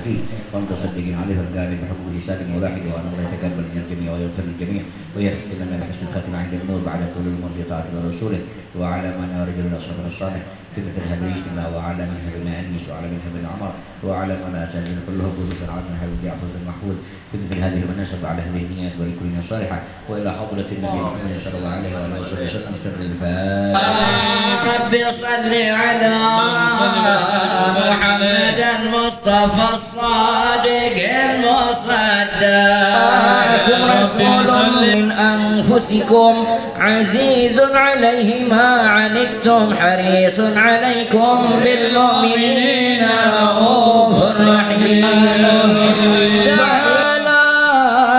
فيه ومتصدق عليه والقائل بحقوق حساب واحد وأن الله يتقبل من الجميع ويغفر للجميع ويختم لنا بحسن الخاتمة عند الموت بعد طول العمر بطاعة رسوله وعلى من رجل الأصحاب الصالح في مثل هذا الاجتماع وعلى من هبنا أنيس وعلى من هبنا عمر وعلى من أسألنا كله قدوسا على من هبنا جعفر المحمود في مثل هذه المناسبة على هذه النيات ولكل صالحة وإلى حضرة النبي محمد صلى الله عليه وآله وسلم سر الفاتحة. رب صل على محمد المصطفى الصادق المصدق رسول من أنفسكم عزيز عليه ما عنتم حريص عليكم بالمؤمنين رؤوف رحيم. تعالى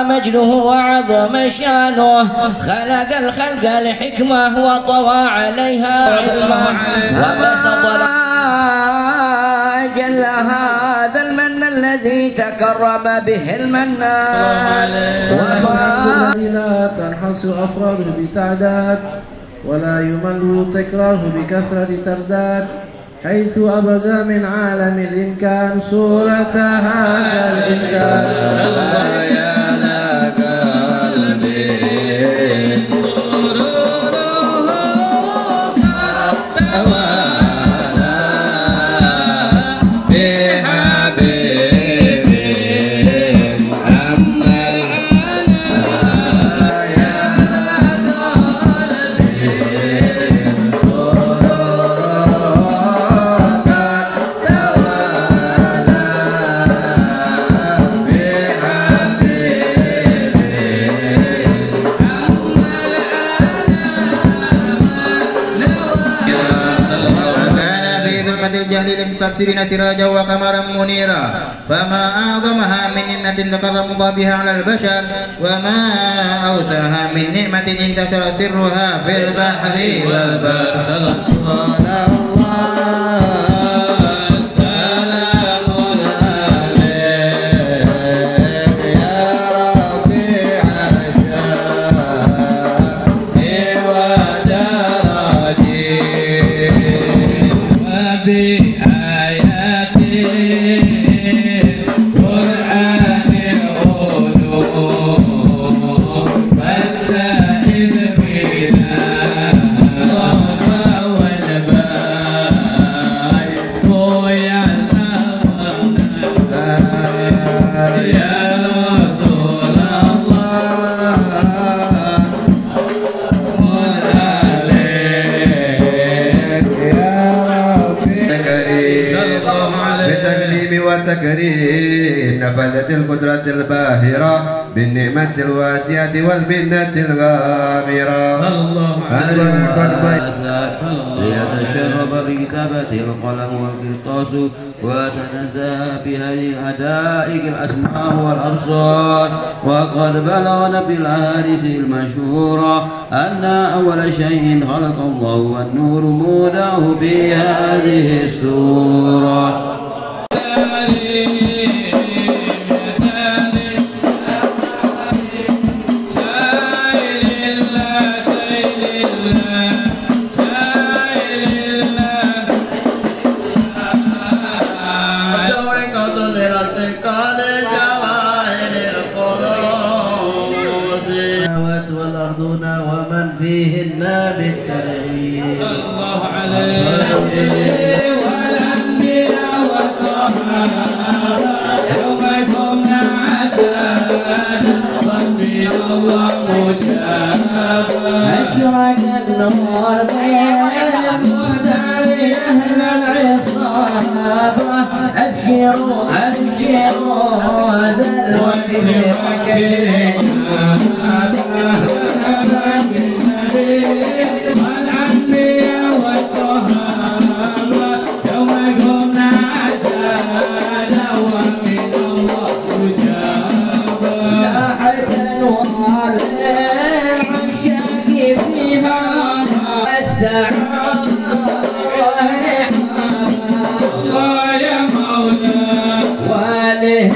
مجده وعظم شانه خلق الخلق لحكمة وطوى عليها علمه وبسط جل هذا المن الذي تكرم به المنان الذي لا تنحص أفراده بتعداد ولا يمل تكراره بكثرة ترداد حيث أبرز من عالم الإمكان صورة هذا الإنسان. تبصرين سراجا وقمرا منيرا فما أعظمها من نعمة تكرم الله بها على البشر وما أوسعها من نعمة انتشر سرها في البحر والبر. والتكريم نفذت القدرة الباهرة بالنعمة الواسعة والمنة الغامرة. صلى الله عليه وسلم ليتشرب بكتابة القلم والقرطاس وتنزه بهذه الحدائق الأسماء والأبصار. وقد بلغنا بالأحاديث المشهورة أن أول شيء خلق الله والنور موضعه بهذه السورة. ومن فيهن بالترهيب. الله عليه والأنبياء والصحابة يوم يقومنا عسانا ربي الله مجابا. أشرق النور بين مهتدي أهل العصابة. أبشروا أبشروا ذا الوقت وكرنا والأنبياء والصحابة يوم يقومنا عسانا ومن الله مجابا. لا حسن والعشاق فيها السعادة الله يا مولاي وله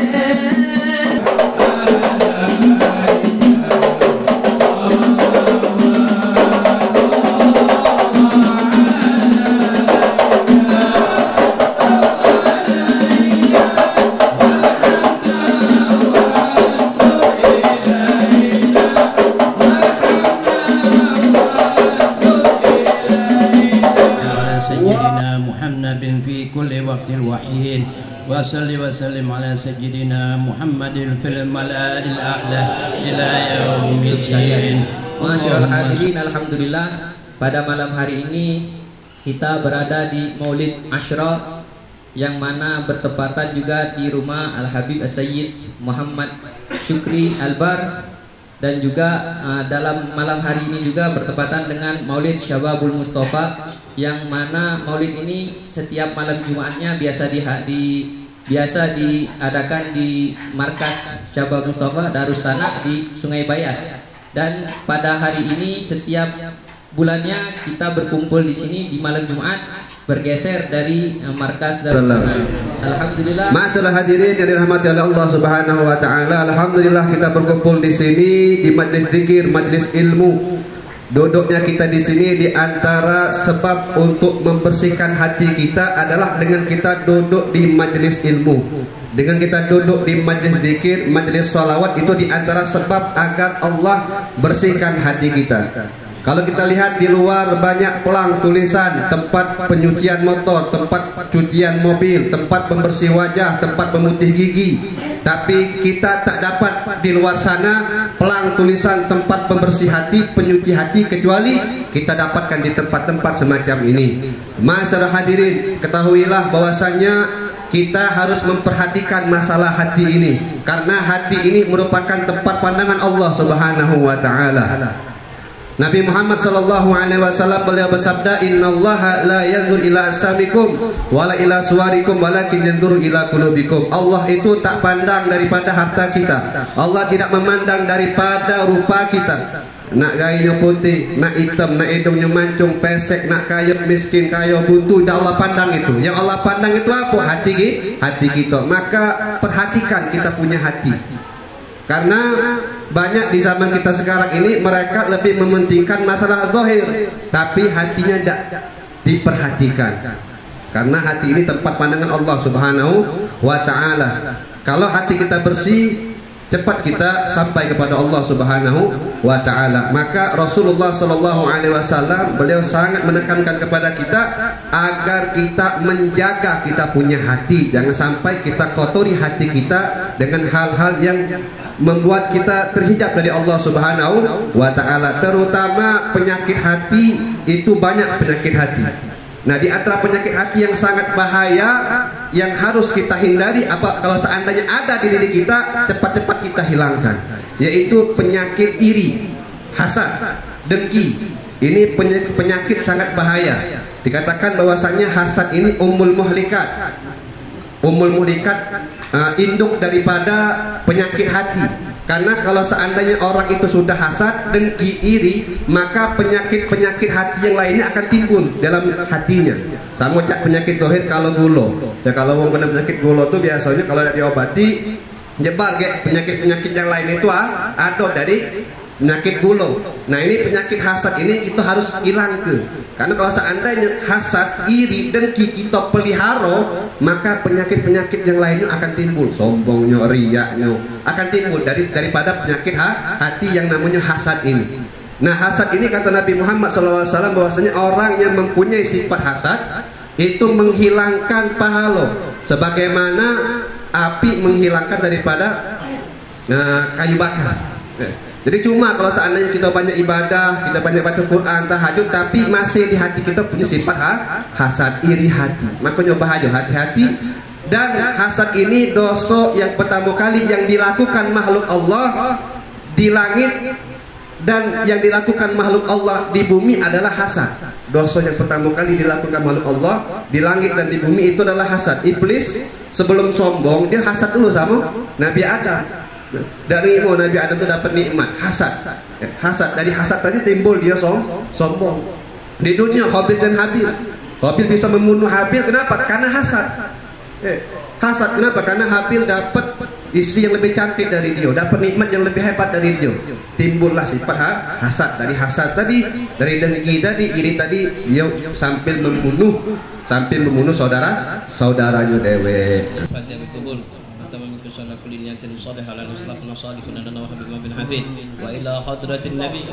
وصل وسلم على سيدنا محمد في الملأ الأعلى إلى يوم الدين. Masyaallah hadirin, alhamdulillah pada malam hari ini kita berada di Maulid Asyra yang mana bertepatan juga di rumah Al-Habib As-Sayyid Muhammad Syukri Albar, dan juga dalam malam hari ini juga bertepatan dengan Maulid Syababul Mustafa, yang mana Maulid ini setiap malam Jumatnya biasa diadakan di markas Syababul Mustafa Darussanak di Sungai Bayas. Dan pada hari ini setiap bulannya kita berkumpul di sini di malam Jumat, bergeser dari markas Darussanak. Alhamdulillah. Masalah hadirin yang dirahmati oleh Allah Subhanahu wa taala, alhamdulillah kita berkumpul di sini di majlis zikir, majlis ilmu. Duduknya kita di sini di antara sebab untuk membersihkan hati kita adalah dengan kita duduk di majlis ilmu. Dengan kita duduk di majlis zikir, majlis sholawat, itu di antara sebab agar Allah bersihkan hati kita. Kalau kita lihat di luar banyak pelang tulisan tempat penyucian motor, tempat cucian mobil, tempat pembersih wajah, tempat pemutih gigi. Tapi kita tak dapat di luar sana pelang tulisan tempat pembersih hati, penyuci hati, kecuali kita dapatkan di tempat-tempat semacam ini. Masyaallah hadirin, ketahuilah bahwasanya kita harus memperhatikan masalah hati ini, karena hati ini merupakan tempat pandangan Allah Subhanahu wa taala. Nabi Muhammad sallallahu alaihi wasallam beliau bersabda, "Innallaha la yanzur ila asamikum wala ila suwarikum walakin yanzur ila qulubikum." Allah itu tak pandang daripada harta kita. Allah tidak memandang daripada rupa kita. Nak gayanya putih, nak hitam, nak hidungnya mancung, pesek, nak kaya miskin, kaya buntu, tidak Allah pandang itu. Yang Allah pandang itu apa? Hati kita. Maka perhatikan kita punya hati. Karena banyak di zaman kita sekarang ini mereka lebih mementingkan masalah zahir, tapi hatinya tidak diperhatikan. Karena hati ini tempat pandangan Allah Subhanahu wa taala. Kalau hati kita bersih, cepat kita sampai kepada Allah Subhanahu wa taala. Maka Rasulullah sallallahu alaihi wasallam beliau sangat menekankan kepada kita agar kita menjaga kita punya hati. Jangan sampai kita kotori hati kita dengan hal-hal yang membuat kita terhijab dari Allah Subhanahu wa taala. Terutama penyakit hati, itu banyak penyakit hati. Nah, di antara penyakit hati yang sangat bahaya yang harus kita hindari, apa kalau seandainya ada di diri kita, cepat-cepat kita hilangkan, yaitu penyakit iri, hasad, dengki. Ini penyakit sangat bahaya. Dikatakan bahwasanya hasad ini ummul muhlikat. Ummul muhlikat, induk daripada penyakit hati. Karena kalau seandainya orang itu sudah hasad, dengki, iri, maka penyakit-penyakit hati yang lainnya akan timbul dalam hatinya. Sama cak penyakit dohir kalau gulo. Ya kalau mau kena penyakit gulo tuh biasanya kalau tidak diobati nyebar kayak penyakit-penyakit yang lain itu ada dari penyakit gulo. Nah, ini penyakit hasad ini kita harus hilang karena kalau seandainya hasad, iri, dengki kita pelihara, maka penyakit-penyakit yang lainnya akan timbul. Sombongnya, riyaknya akan timbul daripada penyakit hati yang namanya hasad ini. Nah, hasad ini kata Nabi Muhammad SAW bahwasanya orang yang mempunyai sifat hasad itu menghilangkan pahala, sebagaimana api menghilangkan daripada kayu bakar. Jadi cuma kalau seandainya kita banyak ibadah, kita banyak baca Quran, tahajud, tapi masih di hati kita punya sifat hasad, iri hati, makanya bahaya, hati-hati. Dan hasad ini dosa yang pertama kali yang dilakukan makhluk Allah di langit, dan yang dilakukan makhluk Allah di bumi adalah hasad. Dosa yang pertama kali dilakukan makhluk Allah di langit dan di bumi itu adalah hasad. Iblis sebelum sombong dia hasad dulu sama Nabi Adam. Dari Nabi Adam itu dapat nikmat hasad. Hasad, dari hasad tadi timbul dia sombong. Di dunia Habil dan Habil. Habil bisa membunuh Habil, kenapa? Karena hasad. Hasad kenapa? Karena Habil dapat istri yang lebih cantik dari dia, dapat nikmat yang lebih hebat dari dia. Timbullah sifat hasad. Dari hasad tadi, dari dengki tadi, iri tadi, dia sambil membunuh saudaranya dewe. وإلى حضرة النبي